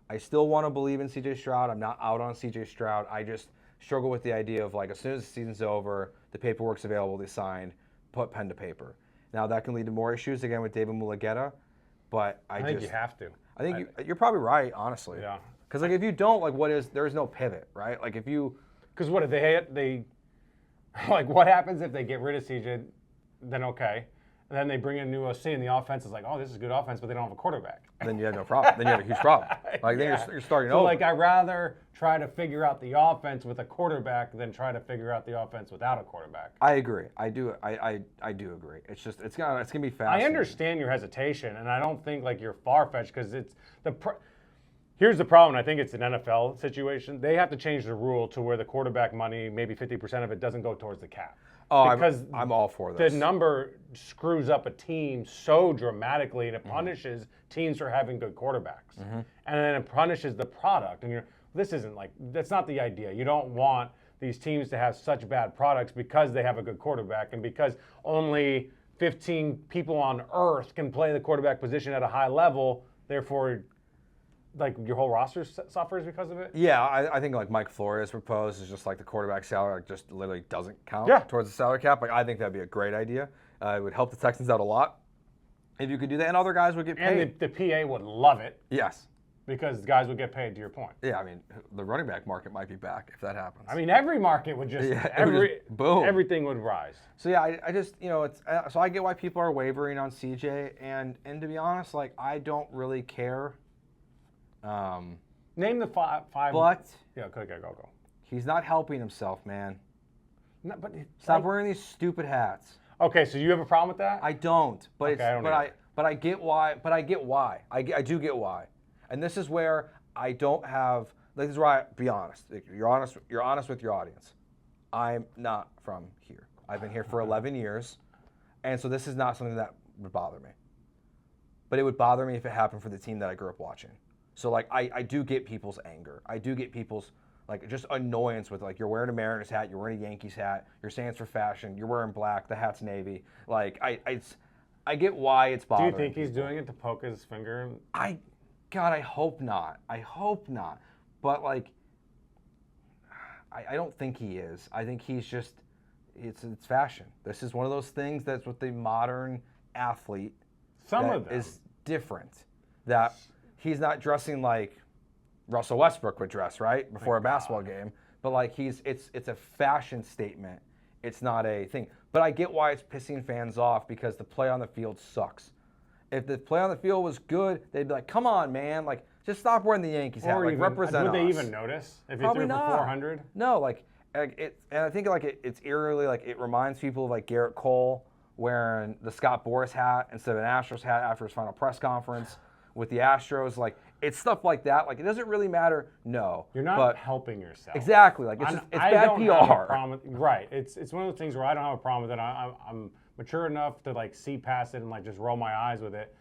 I still want to believe in CJ Stroud. I'm not out on CJ Stroud. I just struggle with the idea of, like, as soon as the season's over, the paperwork's available, they signed, put pen to paper. Now, that can lead to more issues, again, with David Mulugeta, but I think you have to. I think you're probably right, honestly. Yeah. Because, like, if you don't, like, there is no pivot, right? Like, if you... Because what if they like, what happens if they get rid of CJ, then okay. And then they bring in a new OC, and the offense is like, oh, this is good offense, but they don't have a quarterback. Then you have no problem. Then you have a huge problem. Like, then you're starting over. So, like, I'd rather try to figure out the offense with a quarterback than try to figure out the offense without a quarterback. I agree. I do agree. It's just, it's gonna be fast. I understand your hesitation, and I don't think, like, you're far-fetched, because it's here's the problem. I think it's an NFL situation. They have to change the rule to where the quarterback money, maybe 50% of it, doesn't go towards the cap. Oh, because I'm all for this. The number screws up a team so dramatically, and it punishes teams for having good quarterbacks. And then it punishes the product. And that's not the idea. You don't want these teams to have such bad products because they have a good quarterback, and because only 15 people on earth can play the quarterback position at a high level, therefore, like, your whole roster suffers because of it? Yeah, I think, like, Mike Flores proposed is just like the quarterback salary, like, just literally doesn't count towards the salary cap. Like, I think that'd be a great idea. It would help the Texans out a lot if you could do that, and other guys would get paid. And the PA would love it. Yes. Because guys would get paid, to your point. Yeah, I mean, the running back market might be back if that happens. I mean, every market would just, boom. Everything would rise. So, yeah, I just, it's, so I get why people are wavering on CJ, and to be honest, like, I don't really care. Name the five. But yeah, go. He's not helping himself, man. No, but stop wearing these stupid hats. Okay, so you have a problem with that? I don't. But okay, I get why. But I get why. I do get why. And this is where I don't have. This is where I be honest. You're honest. You're honest with your audience. I'm not from here. I've been here for 11 years, and so this is not something that would bother me. But it would bother me if it happened for the team that I grew up watching. So, like, I do get people's anger. I do get people's, like, just annoyance with, like, you're wearing a Mariners hat, you're wearing a Yankees hat, you're saying it's for fashion, you're wearing black, the hat's navy. Like, I get why it's bothering. Do you think he's doing it to poke his finger? God, I hope not. I hope not. But, like, I don't think he is. I think he's just, it's fashion. This is one of those things that's with the modern athlete. Some of them. Is different. That he's not dressing like Russell Westbrook would dress, right? Before a basketball game. But, like, it's a fashion statement. It's not a thing. But I get why it's pissing fans off, because the play on the field sucks. If the play on the field was good, they'd be like, come on, man. Like, just stop wearing the Yankees hat. Like, represent us. Would they even notice if you threw for 400? No, like, and I think, like, it's eerily, like, it reminds people of, like, Garrett Cole wearing the Scott Boras hat instead of an Astros hat after his final press conference with the Astros. Like, it's stuff like that. Like, it doesn't really matter. No. You're not helping yourself. Exactly. Like, it's bad PR. Right. It's one of those things where I don't have a problem with it. I'm mature enough to, like, see past it and, like, just roll my eyes with it.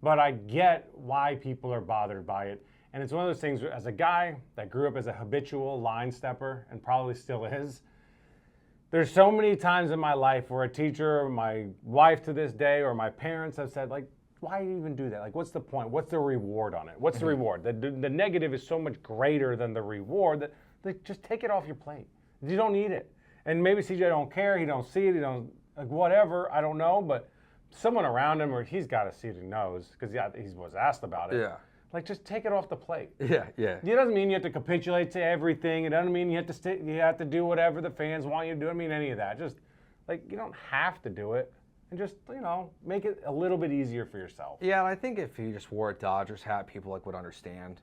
But I get why people are bothered by it. And it's one of those things where, as a guy that grew up as a habitual line stepper and probably still is, there's so many times in my life where a teacher, or my wife to this day, or my parents have said, like, why even do that? Like, what's the point? What's the reward on it? What's the reward? The negative is so much greater than the reward that, like, just take it off your plate. You don't need it. And maybe CJ don't care. He don't see it. He don't, like, whatever. I don't know. But someone around him, or he's got to see it, he knows, because he was asked about it. Yeah. Like, just take it off the plate. Yeah. It doesn't mean you have to capitulate to everything. It doesn't mean you have to do whatever the fans want you to do. I don't mean any of that. Just, like, you don't have to do it. and just, make it a little bit easier for yourself. Yeah, and I think if he just wore a Dodgers hat, people would understand.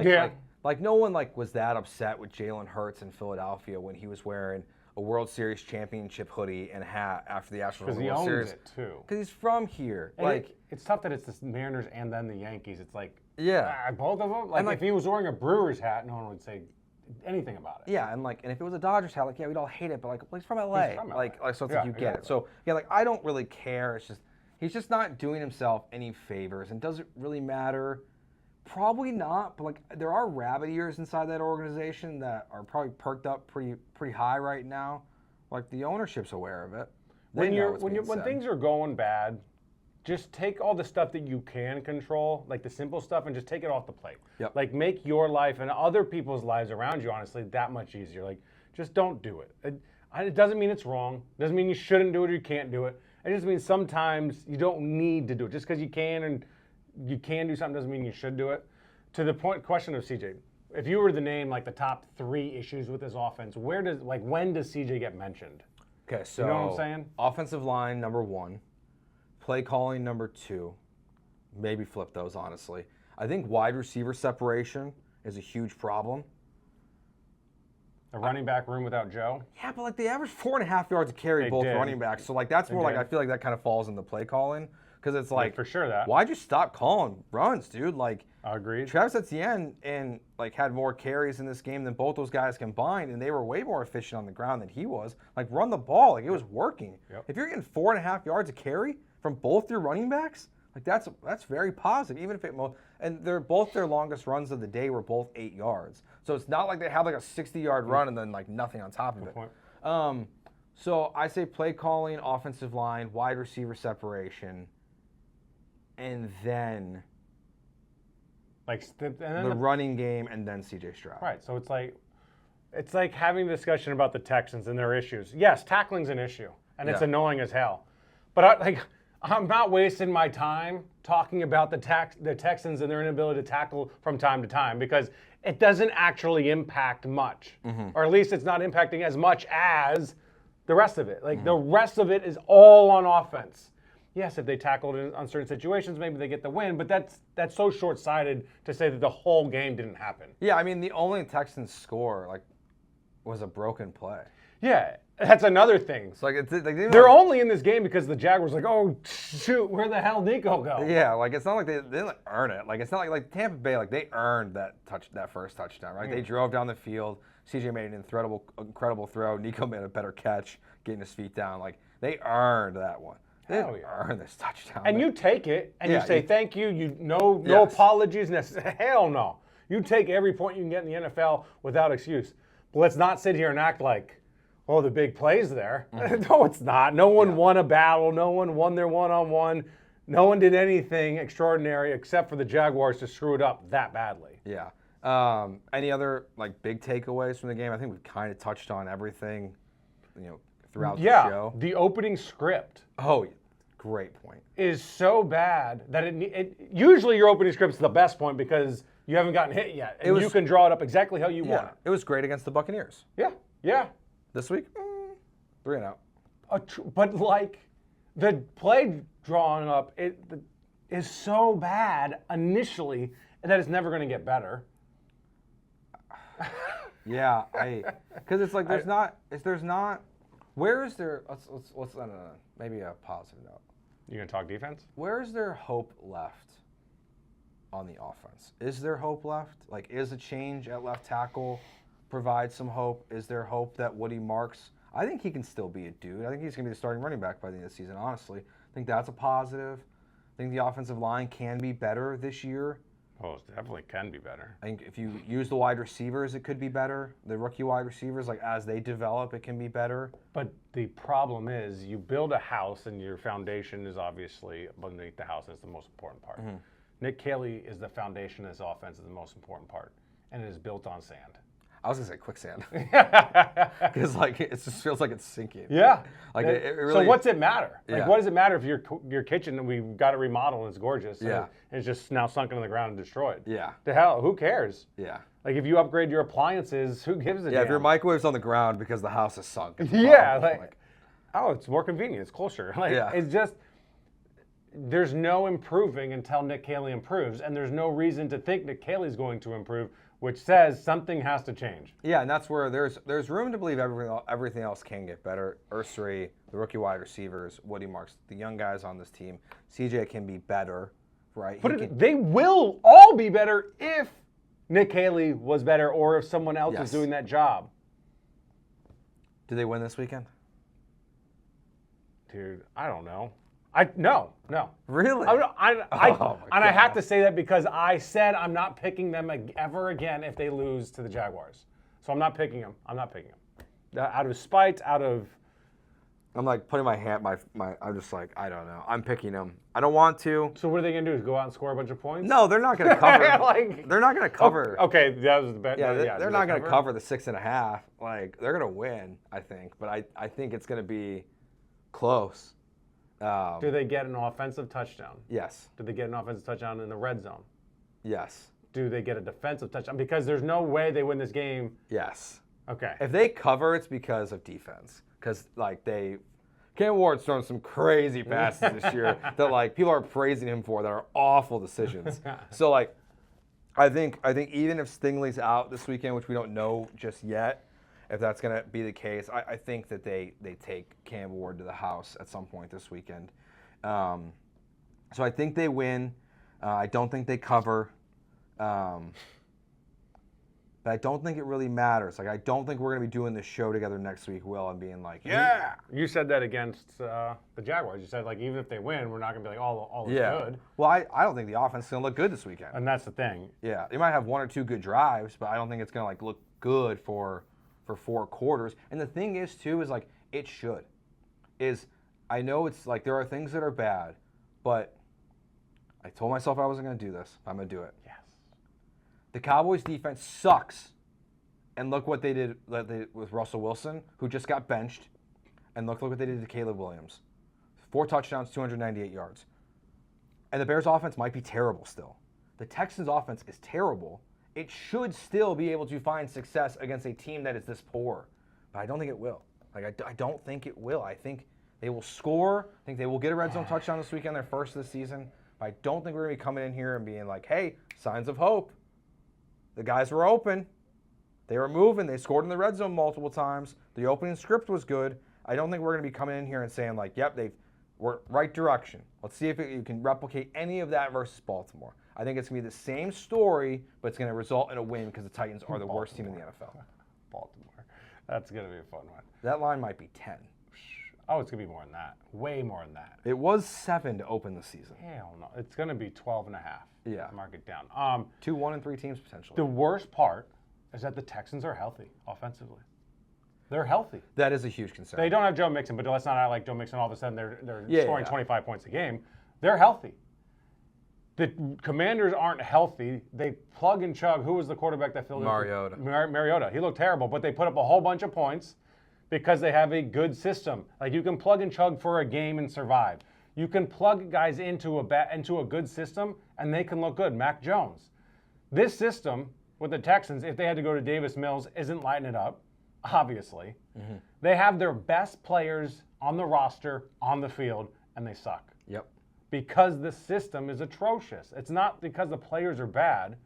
Yeah. Like no one was that upset with Jalen Hurts in Philadelphia when he was wearing a World Series championship hoodie and hat after the Astros won the World Series. Because he owns it too. Because he's from here. And it's tough that it's the Mariners and then the Yankees. It's both of them. If he was wearing a Brewers hat, no one would say anything about it. Yeah, and if it was a Dodgers hat, we'd all hate it. But he's from LA. He's from LA. So it's you get it. So I don't really care. It's just he's just not doing himself any favors, and does it really matter? Probably not, but there are rabbit ears inside that organization that are probably perked up pretty high right now. The ownership's aware of it. When things are going bad, just take all the stuff that you can control, the simple stuff, and just take it off the plate. Yep. Make your life and other people's lives around you, honestly, that much easier. Just don't do it. It doesn't mean it's wrong. It doesn't mean you shouldn't do it or you can't do it. It just means sometimes you don't need to do it. Just because you can do something doesn't mean you should do it. To the question of CJ, if you were to name the top 3 issues with this offense, when does CJ get mentioned? Okay, so you know what I'm saying? Offensive line number 1, play calling number 2, maybe flip those honestly. I think wide receiver separation is a huge problem. The running back room without Joe? Yeah, but they average 4.5 yards a carry, both running backs. So that's more I feel that kind of falls in the play calling. Because it's for sure that. Why'd you stop calling runs, dude? Agreed. Travis Etienne and had more carries in this game than both those guys combined, and they were way more efficient on the ground than he was. Run the ball, it was working. Yep. If you're getting 4.5 yards a carry from both your running backs, that's very positive. Even if and both their longest runs of the day were both 8 yards. So it's not like they have a 60-yard run and then nothing on top of it. Point. So I say play calling, offensive line, wide receiver separation. And then the running game, and then CJ Stroud. Right. So it's like having a discussion about the Texans and their issues. Yes, tackling's an issue, and it's annoying as hell. But I'm not wasting my time talking about the Texans and their inability to tackle from time to time because it doesn't actually impact much, or at least it's not impacting as much as the rest of it. The rest of it is all on offense. Yes, if they tackled in uncertain situations, maybe they get the win, but that's so short-sighted to say that the whole game didn't happen. Yeah, I mean, the only Texans score, was a broken play. Yeah, that's another thing. So, they're only in this game because the Jaguars oh, shoot, where the hell Nico go? Yeah, it's not like they didn't earn it. It's not like Tampa Bay, they earned that first touchdown, right? They drove down the field. CJ made an incredible throw. Nico made a better catch, getting his feet down. They earned that one. They didn't earn this touchdown. And you take it, and you say thank you. No apologies necessary. Hell no. You take every point you can get in the NFL without excuse. But let's not sit here and act like, the big play's there. No, it's not. No one won a battle. No one won their one-on-one. No one did anything extraordinary except for the Jaguars to screw it up that badly. Yeah. Any other big takeaways from the game? I think we've kind of touched on everything, throughout the show. The opening script. Oh, great point. Is so bad that it usually your opening script is the best point because you haven't gotten hit yet, and you can draw it up exactly how you want it. It was great against the Buccaneers. Yeah. This week, 3 and out. But the play drawing up is so bad initially that it's never going to get better. Yeah, because it's there's not. Where is there? Let's maybe a positive note. You gonna talk defense? Where is there hope left on the offense? Is there hope left? Is a change at left tackle provide some hope? Is there hope that Woody Marks? I think he can still be a dude. I think he's gonna be the starting running back by the end of the season. Honestly, I think that's a positive. I think the offensive line can be better this year. Oh, it definitely can be better. I think if you use the wide receivers, it could be better. The rookie wide receivers, as they develop, it can be better. But the problem is you build a house and your foundation is obviously underneath the house, and it's the most important part. Nick Caserio is the foundation of his offense, is the most important part, and it is built on sand. I was going to say quicksand. Because, it just feels like it's sinking. Yeah. It really, so what's it matter? What does it matter if your kitchen, and we've got it remodeled and it's gorgeous, and it's just now sunk into the ground and destroyed? Yeah. The hell, who cares? Yeah. If you upgrade your appliances, who gives a damn? Yeah, if your microwave's on the ground because the house is sunk. Yeah. Oh, it's more convenient. It's closer. Like, Yeah. it's just, there's no improving until Nick Caseley improves, and there's no reason to think Nick Caseley's going to improve, which says something has to change. Yeah, and that's where there's room to believe everything else can get better. Ursary, the rookie wide receivers, Woody Marks, the young guys on this team. CJ can be better, right? But they will all be better if Nick Caseley was better or if someone else is doing that job. Do they win this weekend? Dude, I don't know. No. Really? I have to say that because I said I'm not picking them ever again if they lose to the Jaguars. So I'm not picking them. Out of spite, I'm like putting my hand, I'm just like, I don't know. I'm picking them. I don't want to. So what are they going to do? Is go out and score a bunch of points? No, they're not going to cover. They're not going to cover. Okay, that was the bet. Yeah, they're not going to cover the 6.5. Like, they're going to win, I think. But I think it's going to be close. Do they get an offensive touchdown? Yes. Do they get an offensive touchdown in the red zone? Yes. Do they get a defensive touchdown? Because there's no way they win this game. Yes. Okay. If they cover, it's because of defense. Because, like, Cam Ward's thrown some crazy passes this year that, like, people are praising him for that are awful decisions. So, like, I think even if Stingley's out this weekend, which we don't know just yet, if that's going to be the case, I think that they take Cam Ward to the house at some point this weekend. So I think they win. I don't think they cover. But I don't think it really matters. Like, I don't think we're going to be doing this show together next week, Will, and being like, yeah. You said that against the Jaguars. You said, like, even if they win, we're not going to be like, all is good. Well, I don't think the offense is going to look good this weekend. And that's the thing. Yeah. They might have one or two good drives, but I don't think it's going to, like, look good for 4 quarters. And the thing is, too, is, like, it should. I know it's, like, there are things that are bad, but I told myself I wasn't going to do this. I'm going to do it. Yes. The Cowboys' defense sucks. And look what they did with Russell Wilson, who just got benched. And look what they did to Caleb Williams. 4 touchdowns, 298 yards. And the Bears' offense might be terrible still. The Texans' offense is terrible. It should still be able to find success against a team that is this poor. But I don't think it will. Like, I don't think it will. I think they will score. I think they will get a red zone touchdown this weekend, their first of the season. But I don't think we're going to be coming in here and being like, hey, signs of hope. The guys were open. They were moving. They scored in the red zone multiple times. The opening script was good. I don't think we're going to be coming in here and saying, like, yep, we're right direction. Let's see if you can replicate any of that versus Baltimore. I think it's going to be the same story, but it's going to result in a win because the Titans are the worst team in the NFL. Baltimore. That's going to be a fun one. That line might be 10. Oh, it's going to be more than that. Way more than that. It was 7 to open the season. Hell no. It's going to be 12.5. Yeah. Mark it down. 2 1-3 teams potentially. The worst part is that the Texans are healthy offensively. They're healthy. That is a huge concern. They don't have Joe Mixon, but let's not act like Joe Mixon all of a sudden they're scoring 25 points a game. They're healthy. The Commanders aren't healthy. They plug and chug. Who was the quarterback that filled in? Mariota. He looked terrible, but they put up a whole bunch of points because they have a good system. Like, you can plug and chug for a game and survive. You can plug guys into a good system, and they can look good. Mac Jones. This system with the Texans, if they had to go to Davis Mills, isn't lighting it up, obviously. Mm-hmm. They have their best players on the roster, on the field, and they suck. Yep. Because the system is atrocious. It's not because the players are bad,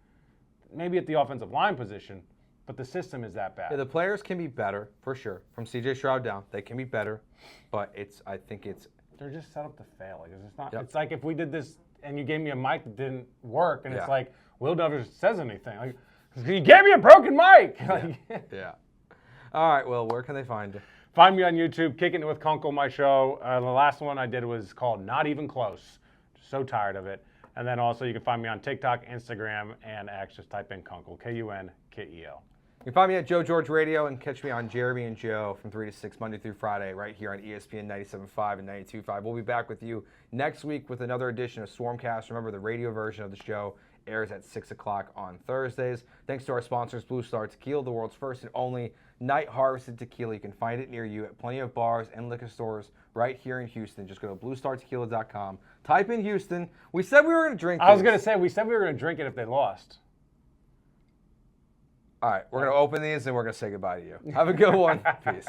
maybe at the offensive line position, but the system is that bad. Yeah, the players can be better, for sure. From CJ Stroud down, they can be better, but I think they're just set up to fail. Like, it's not. Yep. It's like if we did this and you gave me a mic that didn't work, and it's like, Will never says anything. Like, you gave me a broken mic. Yeah. All right, well, where can they find you? Find me on YouTube, Kicking It with Kunkel, my show. The last one I did was called Not Even Close. So tired of it. And then also you can find me on TikTok, Instagram, and X. Just type in Kunkel, Kunkel. You can find me at Joe George Radio and catch me on Jeremy and Joe from 3 to 6 Monday through Friday right here on ESPN 97.5 and 92.5. We'll be back with you next week with another edition of Swarmcast. Remember, the radio version of the show airs at 6 o'clock on Thursdays. Thanks to our sponsors, Blue Star Tequila, the world's first and only night harvested tequila. You can find it near you at plenty of bars and liquor stores right here in Houston. Just go to bluestartequila.com. Type in Houston. We said we were going to drink this. I was going to say, we said we were going to drink it if they lost. All right, we're going to open these and we're going to say goodbye to you. Have a good one. Peace.